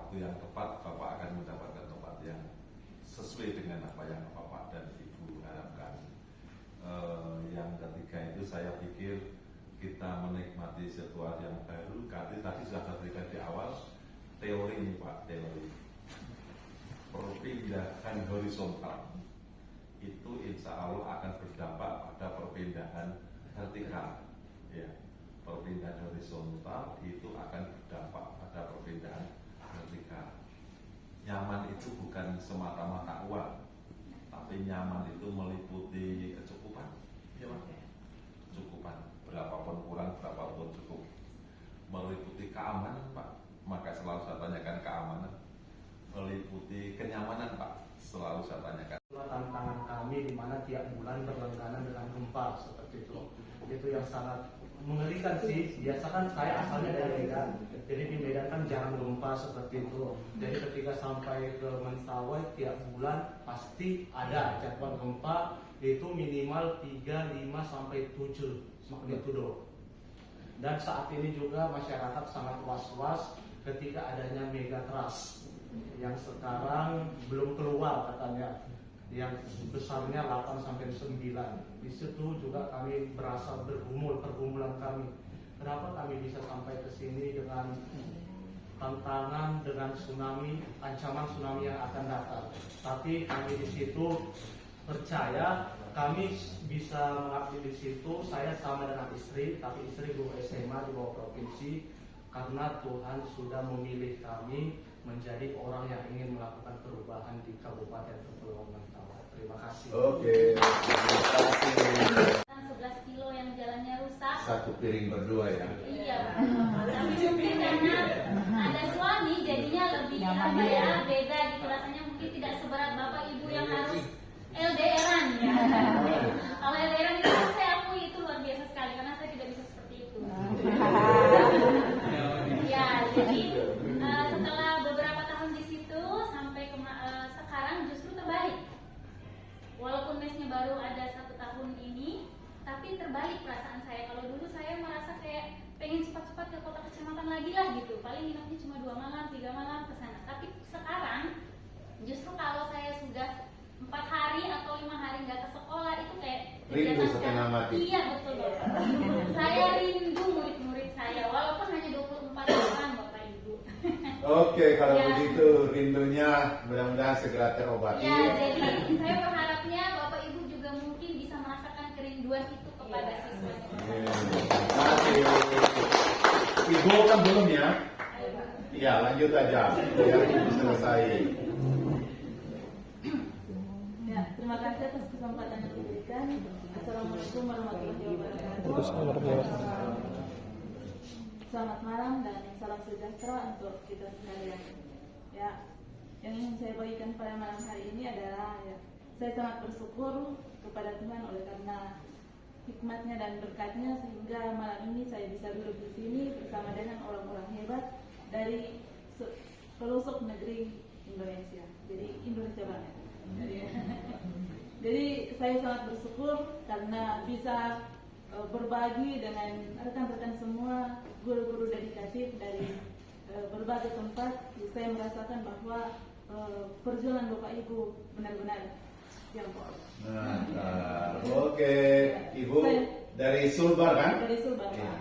waktu yang tepat Bapak akan mendapatkan tempat yang sesuai dengan apa yang Bapak dan Ibu harapkan. Yang ketiga itu saya pikir kita menikmati situasi yang baru. Tadi sudah saya berikan di awal teori ini Pak, teori perpindahan horizontal itu insya Allah akan berdampak pada perpindahan vertikal. Ya, perpindahan horizontal itu akan berdampak pada perpindahan vertikal. Nyaman itu bukan semata-mata uang, tapi nyaman itu meliputi kecukupan. Ya, Pak? Kecukupan, berapapun kurang, berapapun cukup. Meliputi keamanan, Pak. Maka selalu saya tanyakan keamanan. Meliputi kenyamanan, Pak. Selalu saya tanyakan. Tantangan kami di mana tiap bulan berlangganan dengan gempa seperti itu. Itu yang sangat mengerikan sih. Biasa kan saya asalnya dari Medan, jadi di Medan kan jarang gempa seperti itu. Jadi ketika sampai ke Mentawai tiap bulan pasti ada jadwal gempa, itu minimal 3, 5 sampai 7 magnitudo. Dan saat ini juga masyarakat sangat was-was ketika adanya megatrust yang sekarang belum keluar katanya, yang besarnya 8 sampai 9. Di situ juga kami berasa pergumulan kami. Kenapa kami bisa sampai ke sini dengan tantangan, dengan tsunami, ancaman tsunami yang akan datang. Tapi kami di situ percaya kami bisa mengabdi di situ. Saya sama dengan istri, tapi istri guru SMA di bawah provinsi, karena Tuhan sudah memilih kami menjadi orang yang ingin melakukan perubahan di Kabupaten Kepulauan Mentawai. Terima kasih. Oke, terima kasih. 11 kilo yang jalannya rusak. Satu piring berdua ya. Iya, tapi mungkin karena ada suami jadinya lebih apa ya, beda gitu rasanya, mungkin tidak seberat bapak ibu yang harus LDRan ya. Kalau LDRan itu saya akui itu luar biasa sekali karena saya tidak bisa seperti itu. Ya, jadi setelah beberapa tahun di situ sampai sekarang justru terbalik. Walaupun mesnya baru ada 1 tahun ini, tapi terbalik perasaan saya. Kalau dulu saya merasa kayak pengen cepat-cepat ke kota kecamatan lagi lah gitu. Paling nginepnya cuma 2 malam, 3 malam ke sana. Tapi sekarang justru kalau saya sudah 4 hari atau 5 hari nggak ke sekolah itu kayak Rindu setengah mati. Iya betul Bapak. Saya rindu murid-murid saya walaupun hanya 24 orang Bapak Ibu. Oke, kalau Ya. begitu rindunya mudah-mudahan segera terobati. Ya, jadi saya berharapnya Bapak Ibu juga mungkin bisa merasakan kerinduan itu kepada siswa. Terima kasih. Ibu kan belum ya? Iya, lanjut aja biar ibu selesai. Ya, terima kasih atas kesempatan yang diberikan. Assalamualaikum warahmatullahi wabarakatuh. Selamat malam dan salam sejahtera untuk kita sekalian. Ya, yang ingin saya bagikan pada malam hari ini adalah ya, saya sangat bersyukur kepada Tuhan oleh karena hikmatnya dan berkatnya sehingga malam ini saya bisa duduk di sini bersama dengan orang-orang hebat dari pelosok negeri Indonesia. Jadi Indonesia banget. Jadi saya sangat bersyukur karena bisa berbagi dengan rekan-rekan semua guru-guru dedikatif dari berbagai tempat. Saya merasakan bahwa perjuangan Bapak Ibu benar-benar yang kuat. Nah, oke, Ibu dari Sulbar kan? Dari Sulbar. Ya.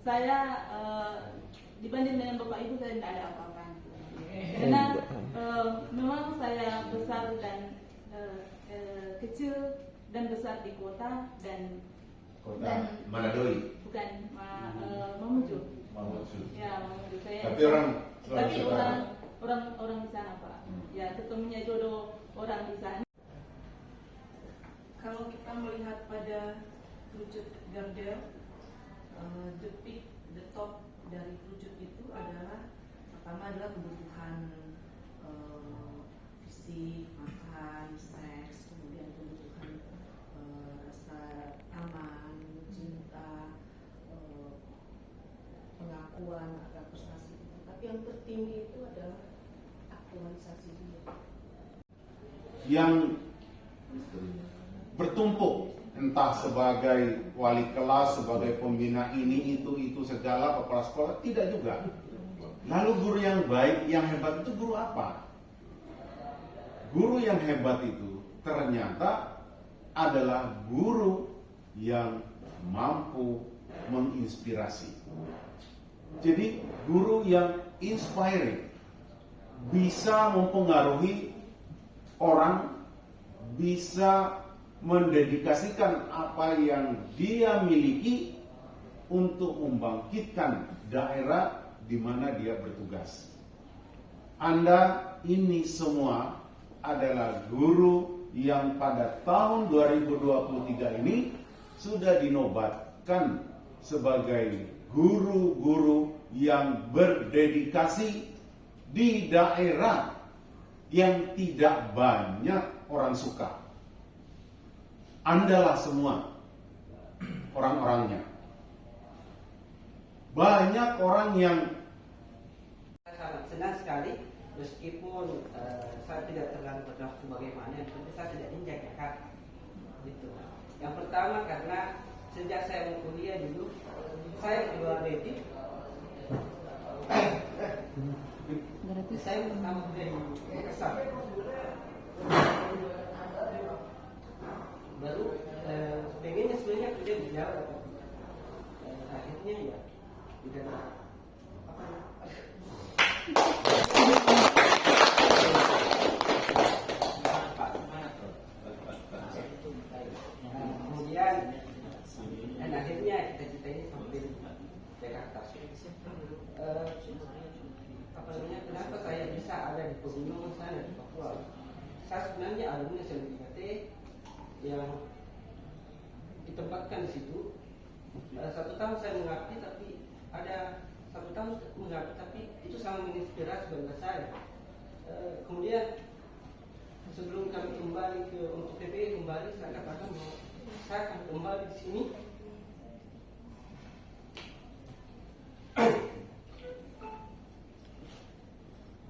Saya dibanding dengan Bapak Ibu saya tidak ada apa-apa. Karena memang saya besar dan kecil dan besar di kota dan Manadoi. bukan Mamuju. Mamuju. Ya, Mamuju saya. Tapi orang orang di sana Pak. Ya, ketemunya jodoh orang di sana. Kalau kita melihat pada kerucut gardel, the peak, the top dari kerucut itu adalah pertama adalah kebutuhan fisik, makan, seks, kemudian kebutuhan rasa aman, cinta, pengakuan akan prestasi itu. Tapi yang tertinggi itu adalah aktualisasi diri. Yang bertumpuk entah sebagai wali kelas, sebagai pembina ini itu segala kepala sekolah, tidak juga. Lalu guru yang baik, yang hebat itu guru apa? Guru yang hebat itu ternyata adalah guru yang mampu menginspirasi. Jadi guru yang inspiring, bisa mempengaruhi orang, bisa mendedikasikan apa yang dia miliki untuk membangkitkan daerah di mana dia bertugas. Anda ini semua adalah guru yang pada tahun 2023 ini sudah dinobatkan sebagai guru-guru yang berdedikasi di daerah yang tidak banyak orang suka. Andalah semua orang-orangnya. Banyak orang yang sangat senang sekali meskipun saya tidak terlalu bernafsu bagaimana, tapi saya tidak injak ya Kak. Gitu. Yang pertama karena sejak saya mau kuliah dulu saya keluar negeri. Saya pertama kuliah di Makassar. Baru pengennya sebenarnya kuliah di Jawa, akhirnya ya tidak apa. Kemudian dan akhirnya cita-cita ini sampai Jakarta. Apa namanya? Kenapa saya bisa ada di pegunungan sana di Papua? Saya sebenarnya alumni SMPT yang ditempatkan di situ. 1 tahun saya mengabdi, tapi ada 1 tahun mengabdi, tapi itu sangat menginspirasi bagi saya. Kemudian sebelum kami kembali untuk PPI kembali, saya katakan bahwa saya akan kembali di sini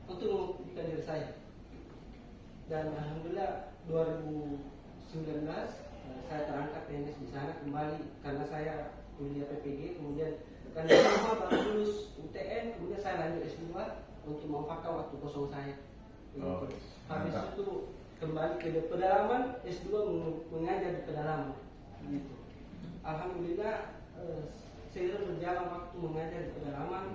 untuk membuktikan diri saya. Dan alhamdulillah 2019 saya terangkat PNS di sana kembali karena saya kuliah PPG, kemudian karena semua baru lulus UTN, kemudian saya lanjut S2 untuk memanfaatkan waktu kosong saya. Oh, Habis mantap. itu kembali ke pedalaman, S2 mengajar di pedalaman. Gitu. Alhamdulillah seiring berjalan waktu mengajar di pedalaman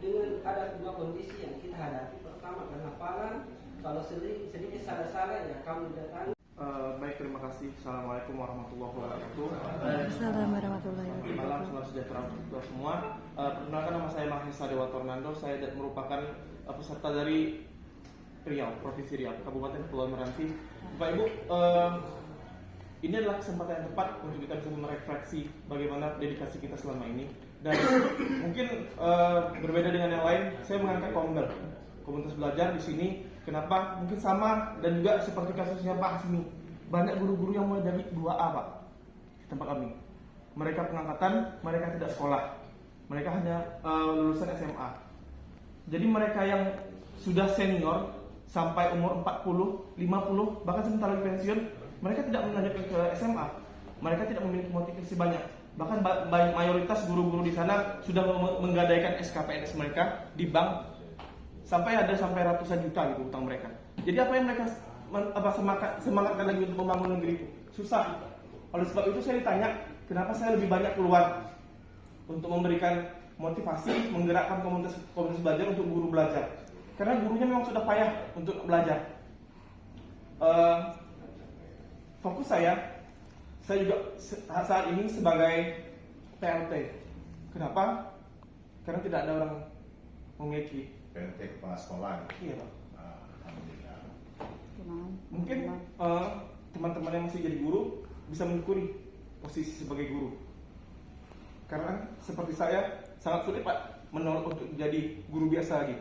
dengan ada 2 kondisi yang kita hadapi. Pertama karena palang, kalau sedikit salah-salah ya kami datang. Baik, terima kasih. Assalamualaikum warahmatullahi wabarakatuh. Assalamualaikum warahmatullahi Malam, wabarakatuh. selamat sejahtera untuk kita semua. Perkenalkan, nama saya Mahesa Dewa Tornando. Saya merupakan peserta dari Riau, Provinsi Riau, Kabupaten Kepulauan Meranti. Bapak Ibu, ini adalah kesempatan yang tepat untuk kita bisa merefleksi bagaimana dedikasi kita selama ini. Dan mungkin berbeda dengan yang lain, saya mengangkat komunitas belajar di sini. Kenapa? Mungkin sama dan juga seperti kasusnya Pak Hasmi. Banyak guru-guru yang mulai dari 2A Pak di tempat kami. Mereka pengangkatan, mereka tidak sekolah. Mereka hanya lulusan SMA. Jadi mereka yang sudah senior sampai umur 40, 50, bahkan sebentar lagi pensiun, mereka tidak melanjutkan ke SMA. Mereka tidak memiliki motivasi banyak. Bahkan mayoritas guru-guru di sana sudah menggadaikan SKPNS mereka di bank. Sampai ratusan juta gitu utang mereka. Jadi apa yang mereka semangatkan lagi untuk membangun negeri itu? Susah. Oleh sebab itu saya ditanya, kenapa saya lebih banyak keluar untuk memberikan motivasi, menggerakkan komunitas belajar untuk guru belajar. Karena gurunya memang sudah payah untuk belajar. Fokus saya juga saat ini sebagai PLT. Kenapa? Karena tidak ada orang memiliki PLT kepala sekolah. Iya Pak. Alhamdulillah. Mungkin teman-teman yang masih jadi guru bisa menyukuri posisi sebagai guru. Karena seperti saya sangat sulit Pak menolak untuk jadi guru biasa lagi.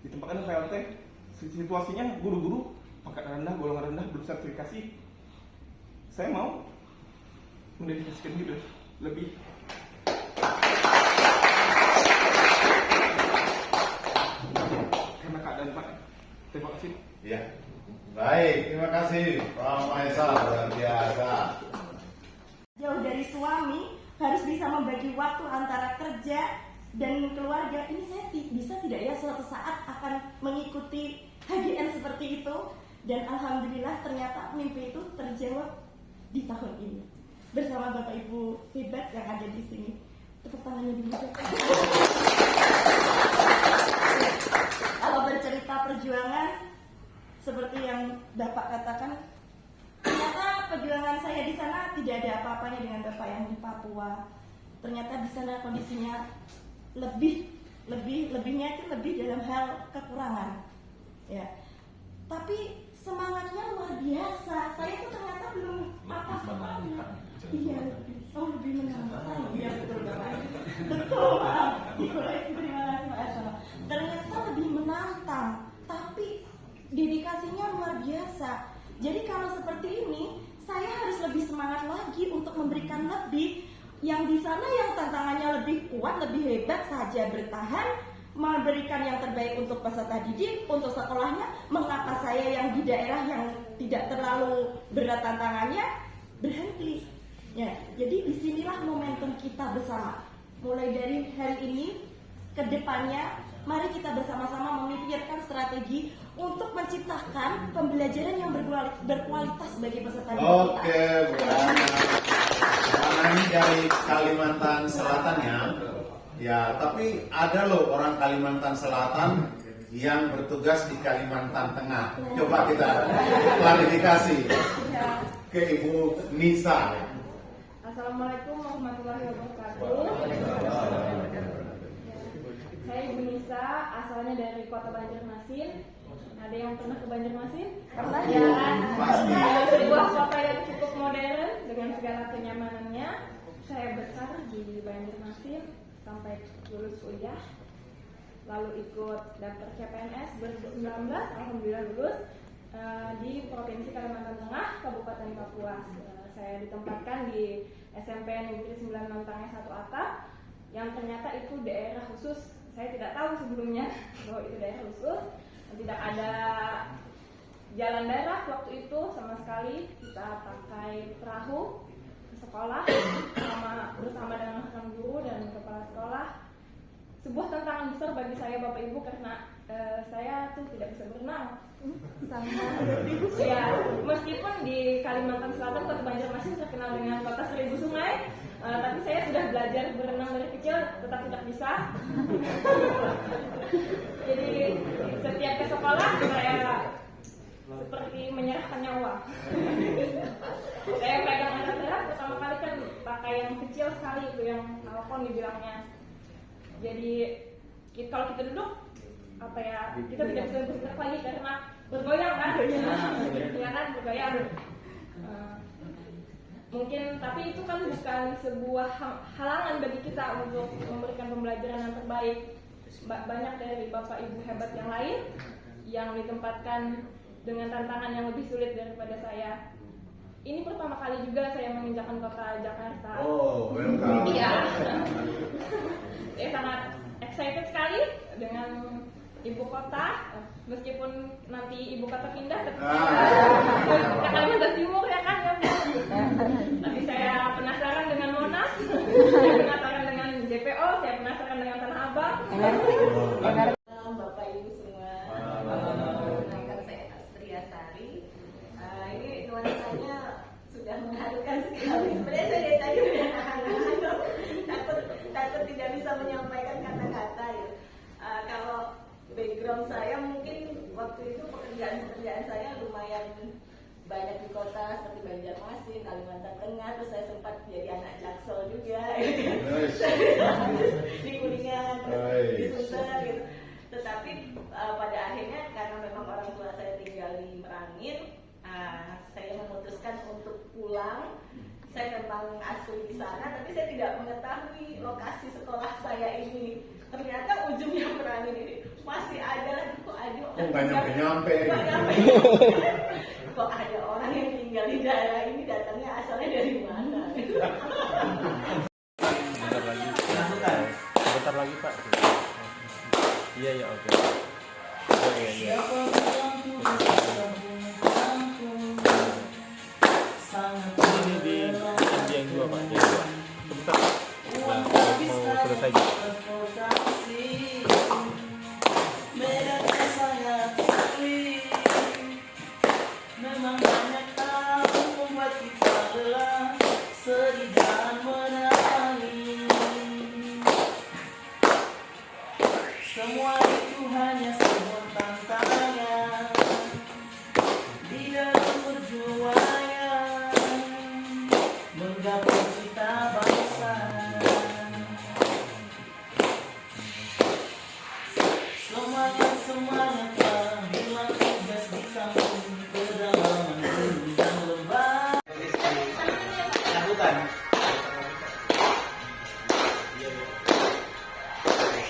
Di tempat PLT situasinya guru-guru pangkat rendah, golongan rendah, belum sertifikasi. Saya mau mendedikasikan diri lebih. Karena keadaan Pak. Terima kasih. Ya. Baik, terima kasih Pak Mahesa, luar biasa. Jauh dari suami, harus bisa membagi waktu antara kerja dan keluarga. Ini saya bisa tidak ya suatu saat akan mengikuti HGN seperti itu, dan alhamdulillah ternyata mimpi itu terjawab di tahun ini bersama Bapak Ibu hebat yang ada di sini. Tepuk tangannya dulu. Kalau bercerita perjuangan seperti yang Bapak katakan, ternyata perjuangan saya di sana tidak ada apa-apanya dengan Bapak yang di Papua. Ternyata di sana kondisinya lebihnya itu lebih dalam hal kekurangan, ya. Tapi semangatnya luar biasa. Saya tuh ternyata belum apa-apa. Iya, lebih menantang. Iya betul Bapak. Betul Pak. Dikoreksi, terima kasih Pak Asma. Ternyata lebih menantang, tapi dedikasinya luar biasa. Jadi kalau seperti ini, saya harus lebih semangat lagi untuk memberikan lebih. Yang di sana yang tantangannya lebih kuat, lebih hebat saja bertahan, memberikan yang terbaik untuk peserta didik, untuk sekolahnya. Mengapa saya yang di daerah yang tidak terlalu berat tantangannya berhenti? Ya, jadi disinilah momentum kita bersama. Mulai dari hari ini ke depannya, mari kita bersama-sama memikirkan strategi untuk menciptakan pembelajaran yang berkualitas bagi peserta didik kita. Oke, karena ini dari Kalimantan Selatan ya, tapi ada loh orang Kalimantan Selatan yang bertugas di Kalimantan Tengah. Coba kita klarifikasi ke Ibu Nisa. Assalamualaikum warahmatullahi wabarakatuh. Saya Ibu Nisa, asalnya dari Kota Banjarmasin. Ada yang pernah ke Banjarmasin? Pernah ya? Pasti. Sebuah kota yang cukup modern dengan segala kenyamanannya. Saya besar di Banjarmasin sampai lulus kuliah, lalu ikut daftar CPNS 2019, alhamdulillah lulus di Provinsi Kalimantan Tengah, Kabupaten Kapuas. Saya ditempatkan di SMP Negeri 9 Mantange 1 Atap, yang ternyata itu daerah khusus. Saya tidak tahu sebelumnya bahwa itu daerah khusus. Tidak ada jalan darat waktu itu sama sekali. Kita pakai perahu ke sekolah bersama dengan rekan guru dan kepala sekolah. Sebuah tantangan besar bagi saya Bapak Ibu karena saya tuh tidak bisa berenang. Ya, meskipun di Kalimantan Selatan Kota Banjarmasin terkenal dengan kota 1000 sungai, tapi saya sudah belajar berenang dari kecil, tetap tidak bisa. Jadi setiap ke sekolah saya seperti menyerahkan nyawa. Saya pegang alat berat pertama kali kan pakai yang kecil sekali itu, yang alkon dibilangnya. Jadi kalau kita duduk kita tidak bisa bergerak lagi karena bergoyang kan, ya kan bergoyang. Mungkin tapi itu kan bukan sebuah halangan bagi kita untuk memberikan pembelajaran yang terbaik. Banyak dari Bapak Ibu hebat yang lain yang ditempatkan dengan tantangan yang lebih sulit daripada saya. Ini pertama kali juga saya menginjakan kota Jakarta. Oh, welcome. Iya. Saya sangat excited sekali dengan ibu kota, meskipun nanti ibu kota pindah ke Kalimantan Timur ya kan ya. Tapi saya penasaran dengan Monas, saya penasaran dengan JPO, saya penasaran dengan Tanah Abang. Bapak Ibu semua, nama saya Astria Sari. Ini nuansanya sudah mengharukan sekali. Sebenarnya saya dari tadi udah takut tidak bisa menyampaikan kata-kata ya. Kalau background saya mungkin waktu itu pekerjaan saya lumayan banyak di kota seperti Banjarmasin, Kalimantan Tengah, terus saya sempat jadi anak Jaksel juga di Kuningan, terus di Sunter gitu. Tetapi pada akhirnya karena memang orang tua saya tinggal di Merangin, saya memutuskan untuk pulang. Saya memang asli di sana, tapi saya tidak mengetahui lokasi sekolah saya ini. Ternyata ujungnya Merangin ini masih ada lagi, kok ada orang nyampe. Kok ada orang yang tinggal di daerah ini, datangnya asalnya dari mana? Bentar lagi Pak. Iya oke. Oh iya. Ini di yang 2 Pak, yang 2. Sebentar. Mau selesai. Semua itu hanya sebuah tantangan di dalam perjuangan menggapai cita bangsa. Semangat semangatlah bila tugas di kampung pedalaman gunung dan lembah.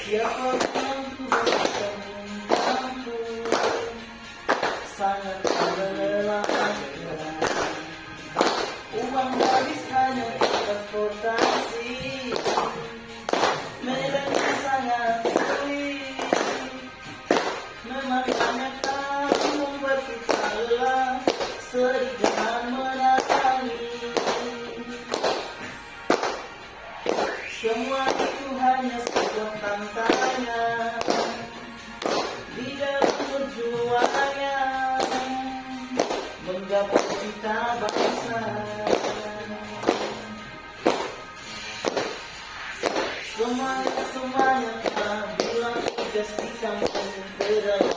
Siapa yang tugaskan kampung sangat melelahkan. Uang habis hanya transportasi. Medan sangat sulit. Memang banyak hal membuat kita lelah. Sedih jangan mendatangi. Semua itu hanya sebuah tantangan di dalam perjuangan menggapai cita bangsa. Semangat semangatlah bila tugas di kampung pedalaman.